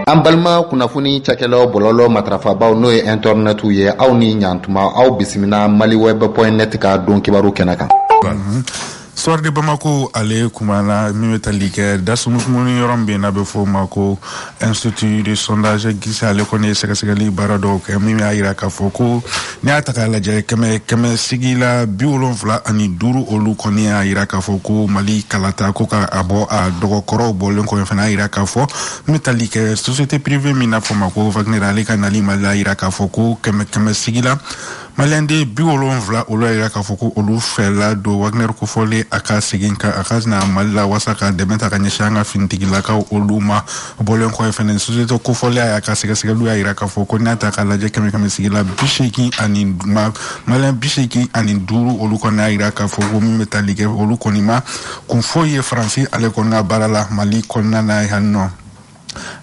An balima kunnafoni cakɛlaw bɔlɔlɔ matrafabaw n'o ye internet ye aw ni ɲantuma aw bisimila maliweb.net ka don kibaru kɛnɛ kan. Soir de Bamako ale kumana min bɛ tali kɛ dasumuni yɔrɔ min bɛ n'a bɛ fɔ o ma ko institut de sondage gisi ale kɔni ye sɛgɛsɛgɛli baara dɔw kɛ min y'a jira k'a fɔ ko n'i y'a ta k'a lajɛ kɛmɛ sigi la 75 olu kɔni y'a jira k'a fɔ ko Mali kalata ko ka a bɔ a dɔgɔkɔrɔw bɔlen kɔ fana y'a jira k'a fɔ min bɛ tali kɛ société privée min n'a fɔ ma ko Wagner ale ka nali Mali y'a jira k'a fɔ ko kɛmɛ sigi la Malien de 70 olu y'a jira k'a fɔ ko olu fɛla don Wagner ko fɔlen a ka segin ka a ka na Mali la wasa ka dɛmɛ ta ka ɲɛsin an ka finitigilakaw olu ma bɔlen kɔ fɛnɛ société ko fɔlen a ka sɛgɛsɛgɛliw y'a jira k'a fɔ ko n'a ta k'a lajɛ kɛmɛ sigi la 85 Malien 85 olu kɔni y'a jira k'a fɔ ko min bɛ tali kɛ olu kɔni ma kun foyi ye Faransi ale kɔni ka baara la Mali kɔnɔna na yan nɔ.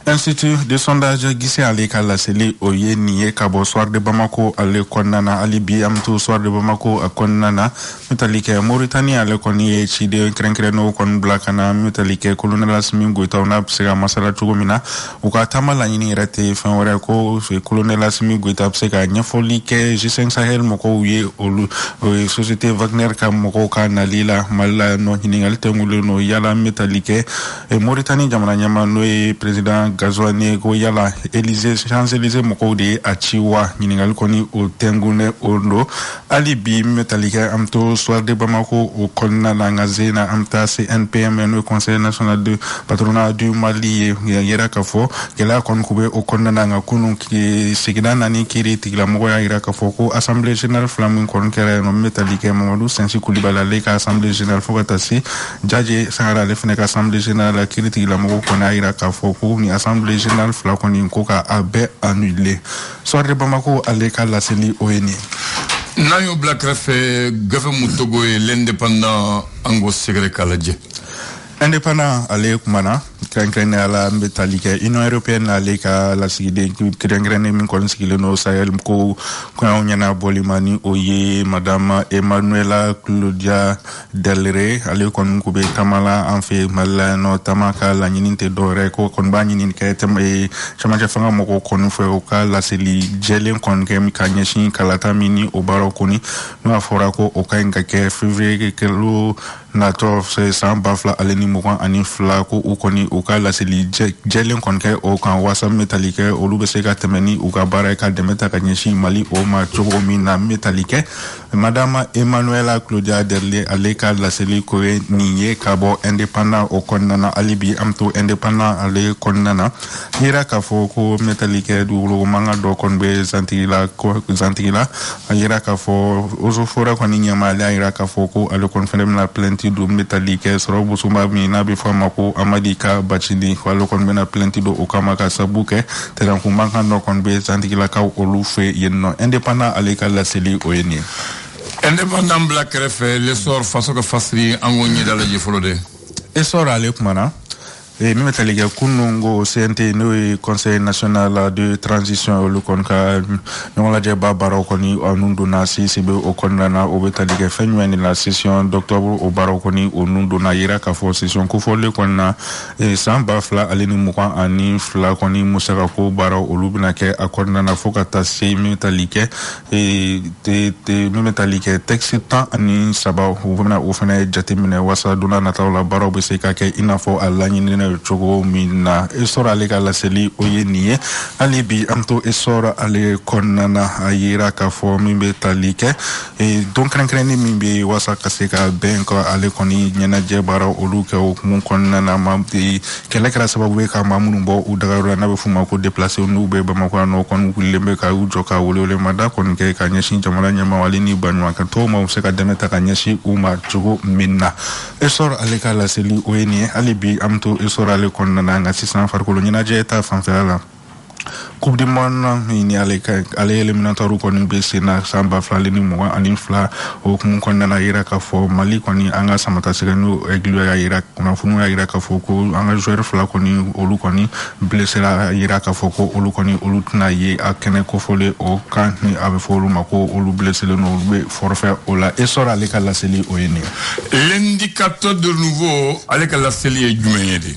Institut de sondage gisi ale ka laseli o ye nin ye ka bɔ Soir de Bamako ale kɔnɔna na hali bi an bɛ to Soir de Bamako a kɔnɔna na mitali kɛ Mauritanie ale kɔni ye ciden kɛrɛnkɛrɛnnenw kɔni bila ka na mitali kɛ colonel Asimi Goita n'a bɛ se ka masala cogo min na u ka taama laɲini yɛrɛ tɛ fɛn wɛrɛ ko colonel Asimi Goita bɛ se ka ɲɛfɔli kɛ G5 Sahel mɔgɔw ye olu société Wagner ka mɔgɔw ka nali la Mali la nɔ ɲininkali tɛngulen no yala mitali kɛ Mauritanie jamana ɲɛmaa n'o ye président Gazouani ko yala Champs-Élysées mɔgɔw de ye a ci wa ɲininkali kɔni o tɛngunnen o don hali bi mitali kɛ an bɛ to Soir de Bamako o kɔnɔna na an ka zena an bɛ taa se NPM n'o ye Conseil national de patronat du Mali ye yɛrɛ k'a fɔ gɛlɛya kɔni kun bɛ o kɔnɔna na nka kunun sigida naani kiiri tigilamɔgɔ y'a jira k'a fɔ ko assemblée générale fila min kɔni kɛra yen nɔ mitali kɛ Mamadou Sensi Kulibali ale ka assemblée générale fo ka taa se Jaje Sangare ale fana ka assemblée générale kiiri tigilamɔgɔ kɔni y'a jira k'a fɔ ko ni assemblée générale fila kɔni ko ka a bɛɛ annulé. Soir de Bamako ale ka laseli o ye nin ye. N'an y'o bila kɛrɛfɛ gafe mun togo ye l'indépendant an k'o sɛgɛrɛ k'a lajɛ. Indépendant ale kumana kɛrɛnkɛrɛnnen ala an bɛ tali kɛ Union européenne ale ka lasigiden kɛrɛnkɛrɛnnen min kɔni sigilen no Sahel ko kɔɲɔw ɲɛnabɔli ma ni o ye madame Emmanuela Claudia Delré ale kɔni ko bɛ taama la an fɛ Mali la yan nɔ taama ka laɲini tɛ dɔwɛrɛ ko kɔni b'a ɲini kɛ cɛmancɛ fanga mɔgɔw kɔni fɛ o ka laseli jɛlen kɔni kɛ ka ɲɛsin kalata min ni o baaraw kɔni n'o a fɔra ko o ka ɲi ka kɛ février kalo natɔ san 2022 ko u kɔni u ka laseli jɛlen kɔni kɛ o kan wasa metali kɛ olu bɛ se ka tɛmɛ ni u ka baara ka dɛmɛ ta ka ɲɛsin Mali o ma cogo min na metali kɛ madame Emmanuela Claudia Delré ale ka laseli ko ye nin ye ka bɔ indépendant o kɔnɔna na hali bi an bɛ to indépendant ale kɔnɔna na yira k'a fɔ ko metali kɛ dugukolo mankan dɔ kɔni bɛ zantigi la a yira k'a fɔ Eaux et Forêts kɔni ɲɛmaa ale y'a yira k'a fɔ ko ale kɔni fana bɛna plainte don metali kɛ sɔrɔ busuma min n'a bɛ fɔ a ma ko Amadi ka Bacili ale kɔni bɛna plainte don o kama ka sabu kɛ terrain kun mankan dɔ kɔni bɛ zantigilakaw olu fɛ yen nɔ indépendant ale ka laseli o ye nin ye. Indépendant bila kɛrɛfɛ l'essor faso ka fasiri an k'o ɲɛda lajɛ fɔlɔ dɛ. Essor ale kumana min bɛ tali kɛ kunun ko CNT n'o ye Conseil national de transition olu kɔni ka ɲɔgɔn lajɛba baaraw kɔni nun donna CCB o kɔnɔna na o bɛ tali kɛ fɛn jumɛn de la session d'octobre o baaraw kɔni o nun donna yira k'a fɔ session kofɔlen kɔni na san 2022 kɔni musakako baaraw olu bɛna kɛ a kɔnɔna na fo ka taa se min bɛ tali kɛ texte 13 u bɛna o fana jateminɛ wasa donna nataw la baaraw bɛ se ka kɛ i n'a fɔ a laɲininen cogo min na Essor ale ka laseli o ye nin ye hali bi an to Essor ale kɔnɔna na a yira k'a fɔ min bɛ tali kɛ don kɛrɛnkɛrɛnni min bɛ wasa ka se ka bɛn ka ale kɔni ɲɛnajɛ baara olu kɛ o hukumu kɔnɔna na kɛlɛ kɛra sababu ye ka maa minnu bɔ u dagayɔrɔ la n'a bɛ f'u ma ko déplacé n'u bɛ Bamakɔ yan nɔ kɔni wulilen bɛ ka u jɔ ka welewelemada kɔni kɛ ka ɲɛsin jamana ɲɛmaaw ale ni baɲumankɛ tɔw ma u bɛ se ka dɛmɛ ta ka ɲɛsin u ma cogo min na Essor ale ka laseli o ye nin ye hali bi an bɛ to Essor ale kɔnɔna na nka sisan farikolo ɲɛnajɛ ta fanfɛla la Coupe du Monde ni ale éliminatoire kɔni bɛ sen na san 2022 o hukumu kɔnɔna na yira k'a fɔ Mali kɔni an ka samata sɛgɛ n'o Aigle y'a yira kunnafoniw y'a yira k'a fɔ ko an ka joueur fila kɔni olu kɔni blessé la yira k'a fɔ ko olu kɔni olu tɛna ye a kɛnɛ kofɔlen o kan ni a bɛ fɔ olu ma ko olu blessé len olu bɛ forfait o la Essor ale ka laseli o ye nin ye. L'indicateur de nouveau ale ka laseli ye jumɛn ye de?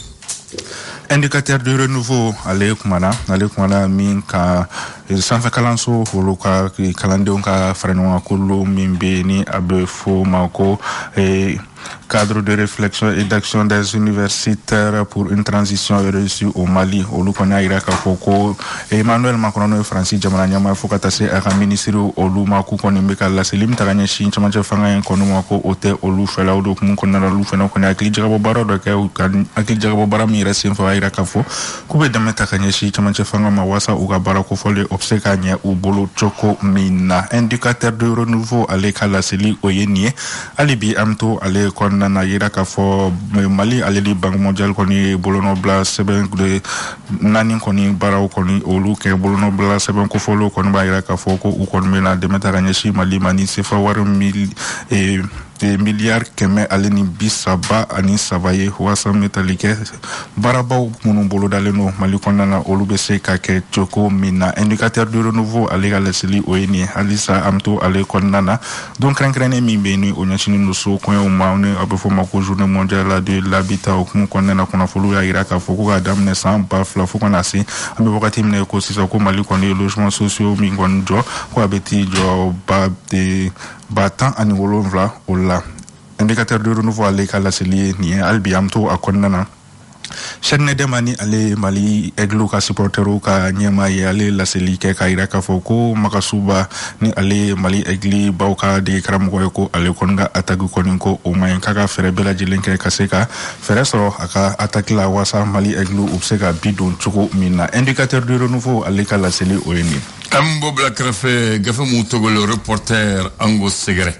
indicateur de renouveau ale kumana min ka sanfɛ kalanso olu ka kalandenw ka fara ɲɔgɔn kulu min bɛ ni a bɛ fɔ ma ko cadre de réflexion et d'action des universitaires pour une transition réussie au Mali olu kɔni a yira k'a fɔ ko Emmanuel Macron n'o ye Faransi jamana ɲɛmaa fo ka taa se a ka ministre olu ma k'u kɔni bɛ ka laseli min ta ka ɲɛsin cɛmancɛ fanga in kɔni ma ko o tɛ olu fɛla o de hukumu kɔnɔna la olu fana kɔni hakili jagabɔ baara dɔ kɛ u ka hakili jagabɔ baara min yɛrɛ senfɛ a yira k'a fɔ k'u bɛ dɛmɛ ta ka ɲɛsin cɛmancɛ fanga ma waasa u ka baara kofɔlen o bɛ se ka ɲɛ u bolo cogo min na indicateur de renouveau ale ka laseli o ye nin ye hali bi an bɛ to ale kɔnɔna na yira k'a fɔ Mali ale de Banque mondiale kɔni bolonɔ bila sɛbɛn de naani kɔni baaraw kɔni olu kɛ bolonɔ bila sɛbɛn kofɔlenw kɔni b'a yira k'a fɔ ko u kɔni bɛna dɛmɛ ta ka ɲɛsin Mali ma ni sefa wari miliyari 130 ye waasa metali kɛ baarabaw minnu bolodalen don Mali kɔnɔna na olu bɛ se ka kɛ cogo min na indicateur de renouveau ale ka laseli o ye nin ye halisa an bɛ to ale kɔnɔna na don kɛrɛnkɛrɛnnen min bɛ yen ni o ɲɛsinnen don so kɔɲɔw ma ni a bɛ fɔ o ma ko journée mondiale de l'habitat hukumu kɔnɔna na kunnafoniw y'a yira k'a fɔ ko k'a daminɛ san 2000 fo ka na se an bɛ wagati min na ko sisan ko Mali kɔni ye logement sociaux min kɔni jɔ ko a bɛ t'i jɔ ba 17 o la indicateur de renouveau ale ka laseli ye nin ye hali bi an bɛ to a kɔnɔna na Cheikh Nedemani ale Mali Aigle ka supporteru ka ɲɛmaa ye ale laseli kɛ k'a yira k'a fɔ ko Makasuba ni ale Mali Aigle baw ka dege karamɔgɔ ye ko ale kɔni ka attaque kɔni ko o man ɲi k'a ka fɛɛrɛ bɛɛ lajɛlen kɛ ka se ka fɛɛrɛ sɔrɔ a ka attaque la waasa Mali Aigle u bɛ se ka bi don cogo min na indicateur de renouveau ale ka laseli o ye nin ye. An b'o bila kɛrɛfɛ gafe mun tɔgɔ reporter Ango Segere.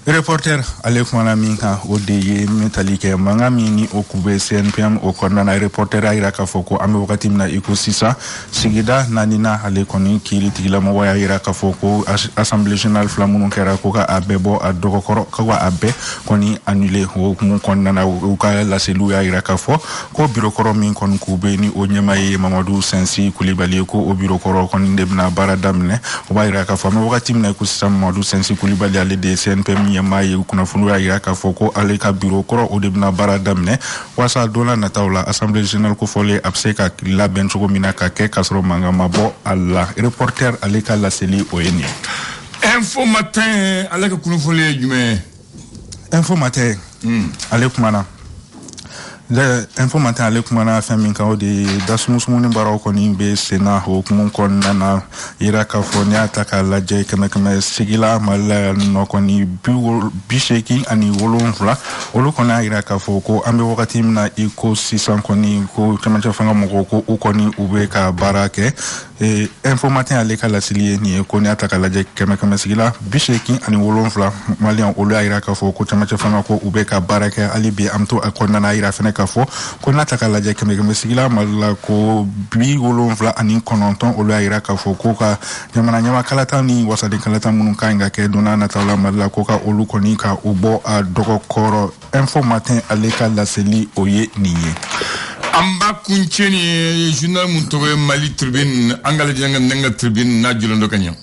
Reporter ale kumana min kan o de ye metali kɛ mankan min ni o kun bɛ CNPM o kɔnɔna na reporter a yira k'a fɔ ko an bɛ wagati min na i ko sisan sigida naaninan ale kɔni kiiri tigilamɔgɔ y'a yira k'a fɔ ko assemblée générale fila minnu kɛra ko ka a bɛɛ bɔ a dɔgɔkɔrɔ ko ka a bɛɛ kɔni annulé o hukumu kɔnɔna na u ka laseliw y'a yira k'a fɔ ko bureau kɔrɔ min kɔni k'u bɛ ni o ɲɛmaa ye Mamadou Sensi Kulibali ye ko o bureau kɔrɔ kɔni de bɛna baara daminɛ o b'a yira k'a fɔ an bɛ wagati min na i ko sisan Mamadou Sensi Kulibali ale de ye CNPM ɲɛmaa ye kunnafoniw y'a yira k'a fɔ ko ale ka bureau kɔrɔ o de bɛna baara daminɛ waasa don na nataw la assemblée générale kofɔlen a bɛ se ka labɛn cogo min na ka kɛ k'a sɔrɔ mankan ma bɔ a la reporter ale ka laseli o ye nin ye. Info matin ale ka kunnafoni ye jumɛn? Info matin ale kumana info matin ale kumana fɛn min kan o de ye dasumusumuni baaraw kɔni bɛ sen na o hukumu kɔnɔna na yira k'a fɔ n'i y'a ta k'a lajɛ kɛmɛ sigila Mali la yan nɔ kɔni 87 olu kɔni y'a yira k'a fɔ ko an bɛ wagati min na i ko sisan kɔni ko cɛmancɛ fanga mɔgɔw ko u kɔni u bɛ ka baara kɛ info matin ale ka laseli ye nin ye ko n'i y'a ta k'a lajɛ kɛmɛ sigila 87 Maliyɛn olu y'a yira k'a fɔ ko cɛmancɛ fanga ko u bɛ ka baara kɛ hali bi an bɛ to a kɔnɔna na yira fɛnɛ k'a fɔ ko n'a ta k'a lajɛ kɛmɛ sigila Mali la ko 79 olu y'a yira k'a fɔ ko ka jamana ɲɛmaa kalatan ni wasaden kalatan minnu ka ɲi ka kɛ don n'a nataw la Mali la ko ka olu kɔni ka u bɔ a dɔgɔkɔrɔ info matin ale ka laseli o ye nin ye. An b'a kuncɛ ni journal mun tɔgɔ ye Mali Tribune an ka lajɛ an ka Tribune n'a jɔlen dɔ ka ɲɛ.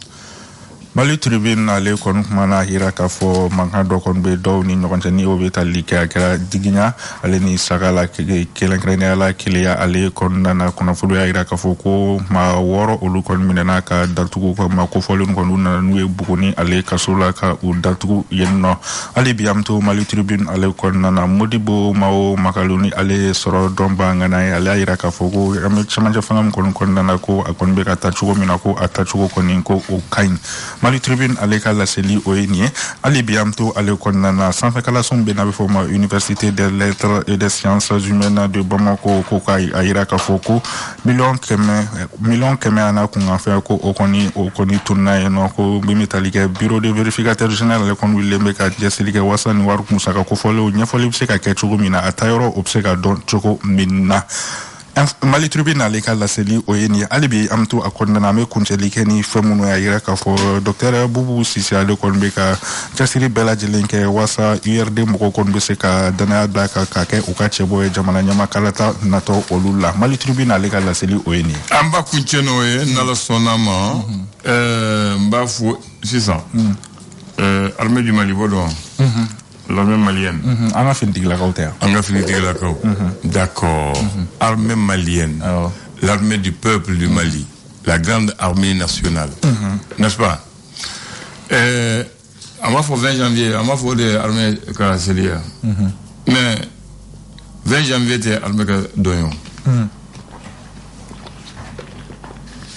Mali Tribune ale kɔni kumana yira k'a fɔ mankan dɔ kɔni bɛ dɔw ni ɲɔgɔn cɛ ni o bɛ tali kɛ a kɛra digiɲa ale ni sagala kelenkɛrɛnnenya la keleya ale kɔnɔna na kunnafoniw y'a yira k'a fɔ ko maa 6 olu kɔni minɛna ka datugu ka maa kofɔlen kɔni nana n'u ye Buguni ale kaso la ka u datugu yen nɔ hali bi an bɛ to Mali Tribune ale kɔnɔna na Modibo Mao Makaloni ale sɔrɔ dɔnba ŋana ye ale y'a yira k'a fɔ ko an bɛ cɛmancɛ fanga min kɔni kɔnɔna na ko a kɔni bɛ ka taa cogo min na ko a tacogo kɔni ko o ka ɲi. Mali Tribune ale ka laseli o ye nin ye hali bi an bɛ to ale kɔnɔna na sanfɛ kalanso bɛ n'a bɛ fɔ o ma Université des lettres et des sciences humaines de Bamako ko k'a yira k'a fɔ ko miliyɔn kɛmɛ a n'a kunkanfɛn ko o kɔni tununa yen nɔ ko min bɛ tali kɛ bureau de vérificateur général ale kɔni wililen bɛ ka cɛsiri kɛ waasa ni wari musaka kofɔlenw ɲɛfɔli bɛ se ka kɛ cogo min na a taayɔrɔ o bɛ se ka dɔn cogo min na. Mali Tribune ale ka laseli o ye nin ye hali bi an bɛ to a kɔnɔna na an bɛ kuncɛli kɛ ni fɛn minnu y'a yira k'a fɔ Dr Bubu Sise ale kɔni bɛ ka cɛsiri bɛɛ lajɛlen kɛ waasa URD mɔgɔw kɔni bɛ se ka danaya da kan k'a kɛ u ka cɛbɔ ye jamana ɲɛmaa kalata natɔ olu la Mali Tribune ale ka laseli o ye nin ye. An b'a kuncɛ n'o ye n'Ala sɔnna ma n b'a fɔ sisan armée du Mali bɔ dɔn L'armée malienne. On a fini de la côte. D'accord. Armée malienne. L'armée du peuple du Mali. La grande armée nationale. N'est-ce pas? On va faire 20 janvier, on va faire des armées caractéristiques. Mais 20 janvier, c'est l'armée d'Oyon.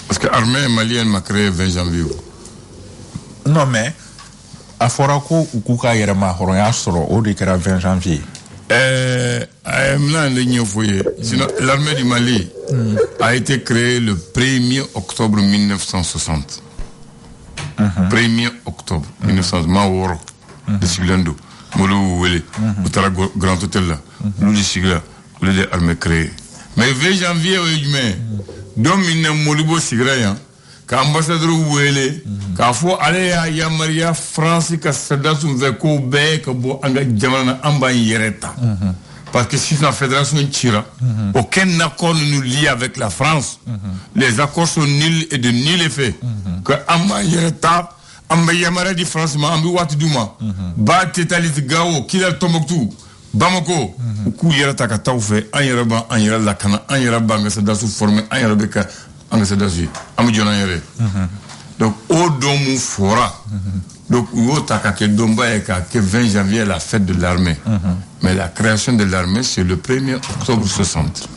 Parce que l'armée malienne m'a créé 20 janvier. Non, mais à Forako ou Kouka Yerema, Horoya Soro, au décret 20 janvier. L'armée du Mali a été créée le 1er octobre 1960. 1er octobre 1960. Maoro, de Siglando, Molo Wele, Outara Grand Hôtel là, Luli Sigla, Luli armée créée. Mais 20 janvier, Domine Molibo Sigrayan, qu'ambassadeur Wele, qu'a faut aller à Yamaria, France, qu'à Sadasum Veko Be, que Bo Anga Jamana Amba Yereta. Parce que si la fédération tire, aucun accord ne nous lie avec la France. Les accords sont nuls et de nul effet. Que Amba Yereta, Amba Yamara di France, ma Ambi Watiduma, Ba Tetalit Gao, Kila Tomoktu, Bamako, Kou Yereta Kataufe, Anyaraba, Anyara Lakana, Anyaraba, Sadasu formé, Anyarabeka, Angasadasu, Amidjona Yere. Donc, au Domou Fora. Donc, que 20 janvier, la fête de l'armée. Mais la création de l'armée, c'est le 1er octobre 60.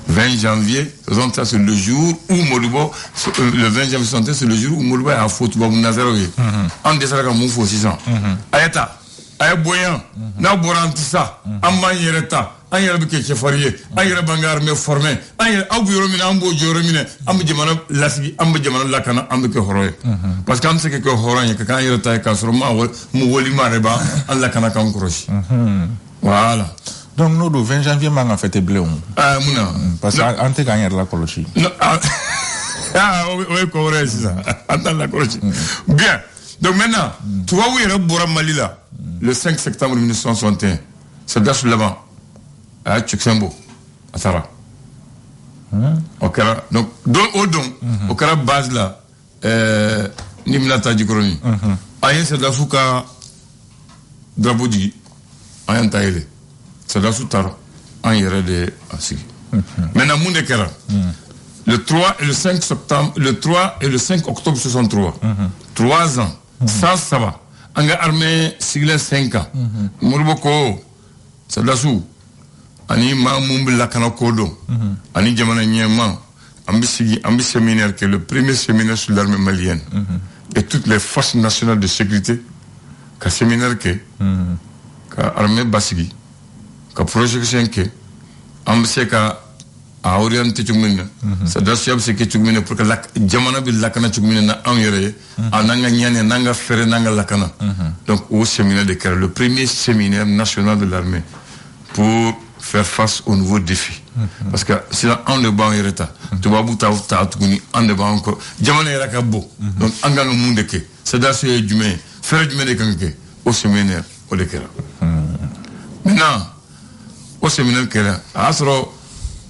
20 janvier, ça c'est le jour où Molubo, le 20 janvier 60, c'est le jour où Molubo a foutu Babou Nazaroui. En décembre, mon faux 600. Ayata, Ayaboyan, Naborantissa, Amman Yereta, Ayarabike Chefarié, Ayarabanga armée formée, Ayaraburomina, Ambo Joromine, Ambidjamana Lassi, Ambidjamana Lakana, Ambike Horoy. Parce qu'on sait que Horan, quand il est à Kasroma, Mouoli Mareba, en Lakana Kankroch. Voilà. Donc, nous, le 20 janvier, on a fait bleu. Ah, Mouna. Parce qu'on a gagné la colonie. Ah, oui, correct, c'est ça. Attends la colonie. Bien. Donc maintenant, tu vois où il y a Bora Malila, le 5 septembre 1961. C'est dans le Levant. À Tchuksembo, à Sara. Donc, au Kara base là, Nimnata Djikroni. Ayen c'est d'Afouka Draboudi, Ayen Taïle. C'est d'Afoutar, Ayen de Asigi. Maintenant, Moundekera, le 3 et le 5 septembre, le 3 et le 5 octobre 63. 3 ans, sans ça va. Anga armée, sigle 5 ans. Mouruboko, c'est d'Assou. Ani ma mumbi lakana kodo ani jamana nyema ambi séminaire qui est le premier séminaire sur l'armée malienne et toutes les forces nationales de sécurité ka séminaire que ka armée basigi ka projection que ambi ka a orienté chugmina ça doit se que chugmina pour que la jamana bi lakana chugmina na enyere ananga nyane nanga fere nanga lakana donc au séminaire de Kara, le premier séminaire national de l'armée pour faire face aux nouveaux défis. Parce que si on ne bat en état, tu vas bouta on ne bat encore. Jamana era kabo. Donc anga no monde ke. C'est dans ce jume, faire jume de kanke au séminaire au Dekera. Maintenant au séminaire Kera, asro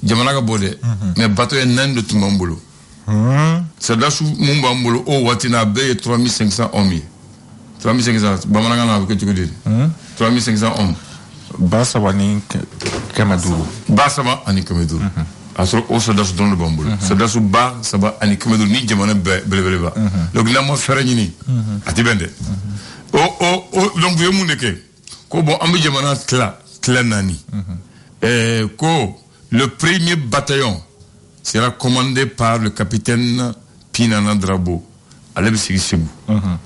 jamana ka bode, mais bateau est nan de tout mambolo. C'est dans ce mambolo au watina be 3500 hommes. 3500 bamana na que tu dis. 3500 hommes. Basaba ni Kamadou. Basaba ani Kamadou. Asro o sodas don le bambou. Sodas ba saba ani Kamadou ni jamana belebeleba. Donc là moi faire ni atibende. Donc vous monde que ko bon ambi jamana nani. Ko le premier bataillon sera commandé par le capitaine Pinana Drabo. Aleb Sigisegu,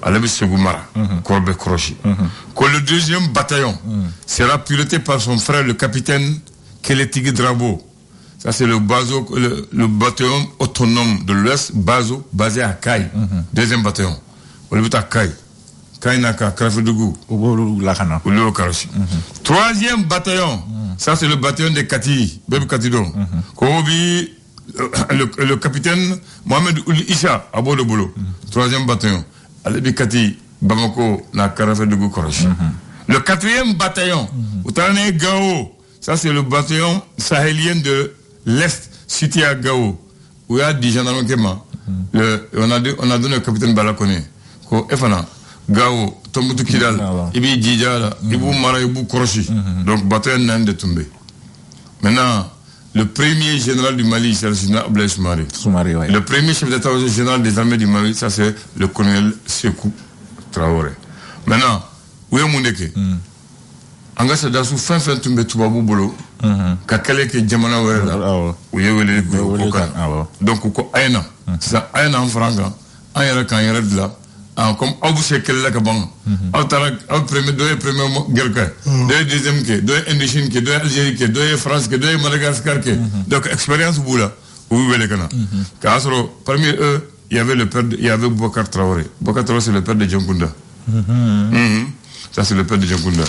Aleb Segumara, Korbe Krochi. Que le deuxième bataillon sera piloté par son frère, le capitaine Keletigui Drabo. Ça, c'est le bataillon autonome de l'Ouest, basé à Kaï. Deuxième bataillon. On le à Kaï. Kaï Naka, Krafedougou. Lakana. Troisième bataillon. Ça, c'est le bataillon de Kati, Bébé Katidon. Kobi. Le capitaine Mohamed Ouli Isha à Bolo. Troisième bataillon. Alebikati Bamako na Karafe de Goukoroche. Le quatrième bataillon, Outane Gao. Ça c'est le bataillon sahélien de l'Est, situé à Gao. Où il y a 10 gendarmes qui on a donné au capitaine Balakone. Efana, Gao, Tombouctou Kidal, Ibi Djidja, Ibou Mara, Ibou Korochi. Donc, bateau n'a de tomber. Maintenant, le premier général du Mali, c'est le général Abdoulaye Soumaré. Ouais. Le premier chef d'état général des armées du Mali, ça c'est le colonel Sékou Traoré. Maintenant, où est Moundeke? Anga se dasu fin tumbe tubabu bolo ka kale ke jamana wɛrɛ la u ye wele ko kan donc ko ayna sisan ayna an faranga an yɛrɛ k'an yɛrɛ dilan comme aw bɛ se kɛlɛ la ka ban aw taara aw premier dɔ ye premier guerre kɛ dɔ ye deuxième kɛ dɔ ye Indochine kɛ dɔ ye Algérie kɛ dɔ ye France kɛ dɔ ye Madagascar kɛ donc expérience b'u la u bɛ wele ka na k'a sɔrɔ parmi eux il y avait Boubacar Traoré. Boubacar Traoré c'est le père de Djankounda. Ça c'est le père de Djankounda.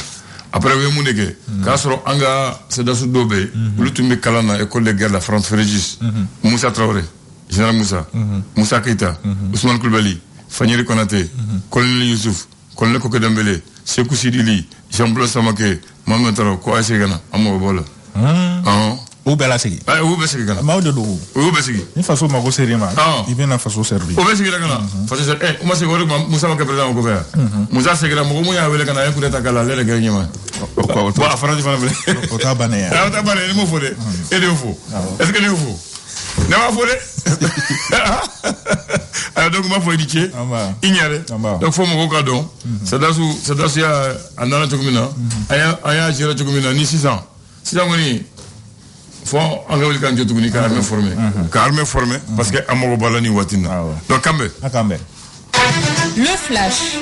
Après, oui, Mouneke, Kassoro Anga, Sedassou Dobé, Loutoumé Kalana, école de guerre, la France Frégis, Moussa Traoré, Général Moussa, Moussa Keita, Ousmane Koulibaly, Fanyeri Konaté, Colonel Youssouf, Colonel Koke Dembélé, Sekou Sidili, Jean-Claude Samaké, Mamadou Taro, Kouaï Segana, Amo Bola. Ou bela sigi. Ou bela sigi kana. Mao de do. Ou bela sigi. Ni façon mako seri ma. Il vient na façon servi. Ou bela sigi kana. Façon servi. O ma sigi wori Moussa ma président ko fer. Moussa sigi la mo ya wele kana ku deta kala lele gagné ma. Wa France fa bele. O ta bané ya. O ta bané ni mo fodé. Et de fou. Est-ce que ni fou? Na ma fodé. Alors donc ma fo indiqué. Ignoré. Donc faut mo ko kadon. Sadasu ya anana tukumina. Aya jira tukumina ni 600. 600 ngoni faut engager quand tu es armée formée. Armée formée parce que amogo balani watina. Donc Kambe. Le flash.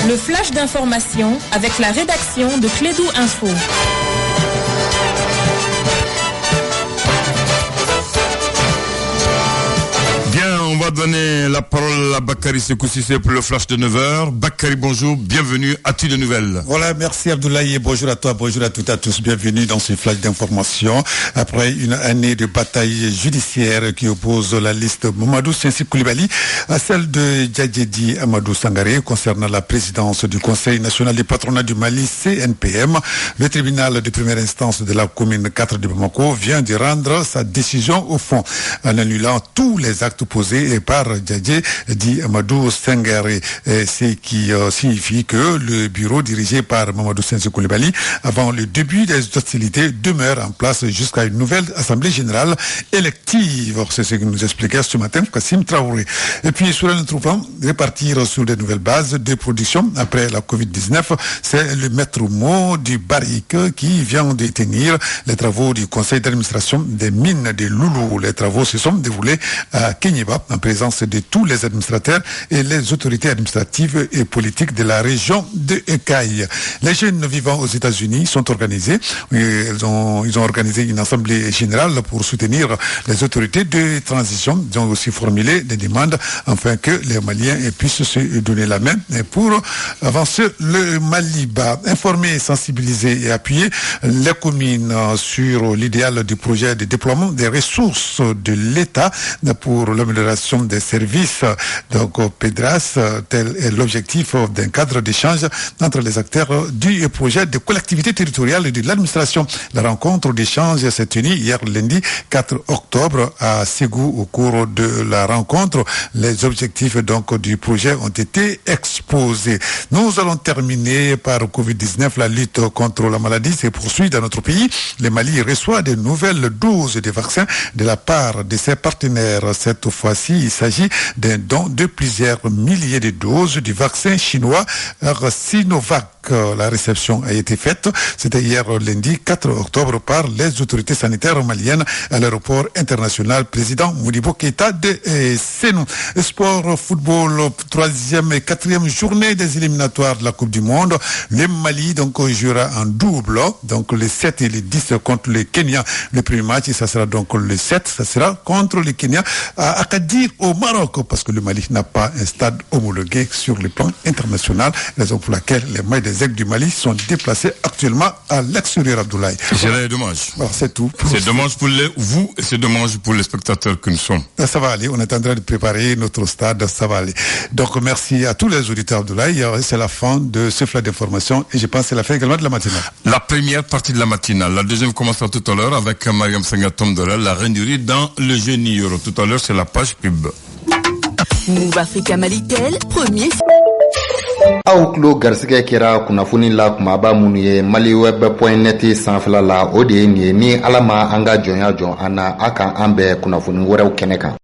Le flash d'information avec la rédaction de Clédou Info. On va donner la parole à Bakary Sékou Cissé pour le flash de 9h. Bakary, bonjour, bienvenue à Tu de Nouvelles. Voilà, merci Abdoulaye, bonjour à toi, bonjour à toutes et à tous, bienvenue dans ce flash d'information. Après une année de bataille judiciaire qui oppose la liste Mamadou Sensi Koulibaly à celle de Djadjedi Amadou Sangaré concernant la présidence du Conseil national du patronat du Mali, CNPM, le tribunal de première instance de la commune 4 de Bamako vient de rendre sa décision au fond en annulant tous les actes posés par Djadjedi Amadou Sangaré, ce qui signifie que le bureau dirigé par Mamadou Sensi Koulibaly avant le début des hostilités demeure en place jusqu'à une nouvelle assemblée générale élective. C'est ce que nous expliquait ce matin Kassim Traoré. Et puis sur un trouvant repartir sur de nouvelles bases de production après la Covid-19, c'est le maître mot du Barrick qui vient de tenir les travaux du conseil d'administration des mines de Loulou. Les travaux se sont déroulés à Kenyeba en présence de tous les administrateurs et les autorités administratives et politiques de la région de Ekaï. Les jeunes vivant aux États-Unis sont organisés. Ils ont organisé une assemblée générale pour soutenir les autorités de transition. Ils ont aussi formulé des demandes afin que les Maliens puissent se donner la main pour avancer le Mali-Bas. Informer, sensibiliser et appuyer les communes sur l'idéal du projet de déploiement des ressources de l'État pour l'amélioration des services. Donc, PEDRAS, tel est l'objectif d'un cadre d'échange entre les acteurs du projet de collectivité territoriale et de l'administration. La rencontre d'échange s'est tenue hier lundi 4 octobre à Ségou. Au cours de la rencontre, les objectifs donc du projet ont été exposés. Nous allons terminer par Covid-19. La lutte contre la maladie se poursuit dans notre pays. Le Mali reçoit de nouvelles doses de vaccins de la part de ses partenaires. Cette fois-ci, il s'agit d'un don de plusieurs milliers de doses du vaccin chinois Sinovac. La réception a été faite. C'était hier lundi 4 octobre par les autorités sanitaires maliennes à l'aéroport international président Modibo Keïta de Sénou. Sport, football, 3e et 4e journée des éliminatoires de la Coupe du Monde. Le Mali donc jouera en double, donc le 7 et le 10 contre le Kenya. Le premier match, ça sera donc le 7, ça sera contre le Kenya à Agadir au Maroc, parce que le Mali n'a pas un stade homologué sur le plan international, raison pour laquelle les mailles des aigles du Mali sont déplacés actuellement à l'extérieur, Abdoulaye. C'est dommage. Alors, c'est tout. C'est dommage pour vous et c'est dommage pour les spectateurs que nous sommes. Ça va aller, on est en train de préparer notre stade, ça va aller. Donc merci à tous les auditeurs, Abdoulaye. C'est la fin de ce flash d'information et je pense que c'est la fin également de la matinale. La première partie de la matinale. La deuxième commencera tout à l'heure avec Mariam Sengatom de la reine du riz dans le Génie Euro. Tout à l'heure, c'est la page pub. Move Africa Malitel, premier. aw tulo garisɛgɛ kɛra kunnafoni la kumaba minnu ye maliweb.net sanfɛla la o de ye nin ye ni ala ma an ka jɔnya jɔn an na a kan an bɛɛ kunnafoni wɛrɛw kɛnɛ kan